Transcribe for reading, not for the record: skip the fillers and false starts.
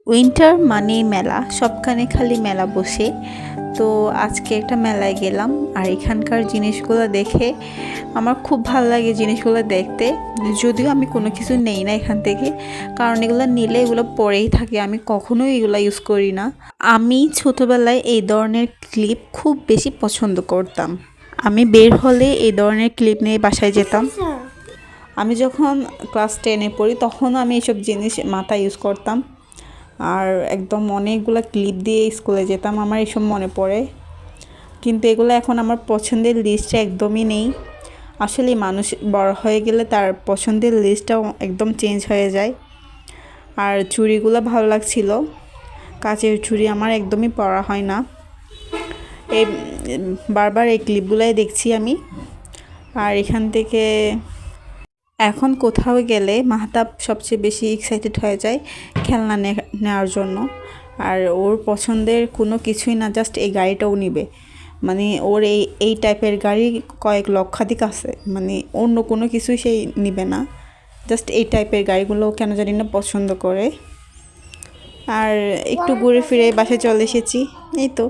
Winter মানেই মেলা, সবখানে খালি মেলা বসে। তো আজকে একটা মেলায় গেলাম, আর এখানকার জিনিসগুলো দেখে আমার খুব ভালো লাগে জিনিসগুলো দেখতে। যদিও আমি কোনো কিছু নেই না এখান থেকে, কারণ এগুলো নিলে এগুলো পরেই থাকে, আমি কখনোই এগুলো ইউজ করি না। আমি ছোটোবেলায় এই ধরনের ক্লিপ খুব বেশি পছন্দ করতাম। আমি বের হলে এই ধরনের ক্লিপ নিয়ে বাসায় যেতাম। আমি যখন ক্লাস 10-এ পড়ি তখনও আমি এইসব জিনিস মাথায় ইউজ করতাম, আর একদম অনেকগুলো ক্লিপ দিয়ে স্কুলে যেতাম। আমার এসব মনে পড়ে, কিন্তু এগুলো এখন আমার পছন্দের লিস্টে একদমই নেই। আসলে মানুষ বড় হয়ে গেলে তার পছন্দের লিস্টটাও একদম চেঞ্জ হয়ে যায়। আর চুড়িগুলো ভালো লাগছিল, কাচের চুড়ি আমার একদমই পরা হয় না। এই বারবার এই ক্লিপগুলোই দেখছি আমি। আর এখান থেকে এখন কোথাও গেলে মাহতাব সবচেয়ে বেশি এক্সাইটেড হয়ে যায় খেলনা নেওয়ার জন্য। আর ওর পছন্দের কোনো কিছুই না, জাস্ট এই গাড়িটাও নিবে। মানে ওর এই টাইপের গাড়ি কয়েক লক্ষাধিক আছে, মানে অন্য কোনো কিছুই সেই নিবে না, জাস্ট এই টাইপের গাড়িগুলো কেন জানি না পছন্দ করে। আর একটু ঘুরে ফিরে বাসায় চলে এসেছি, এই তো।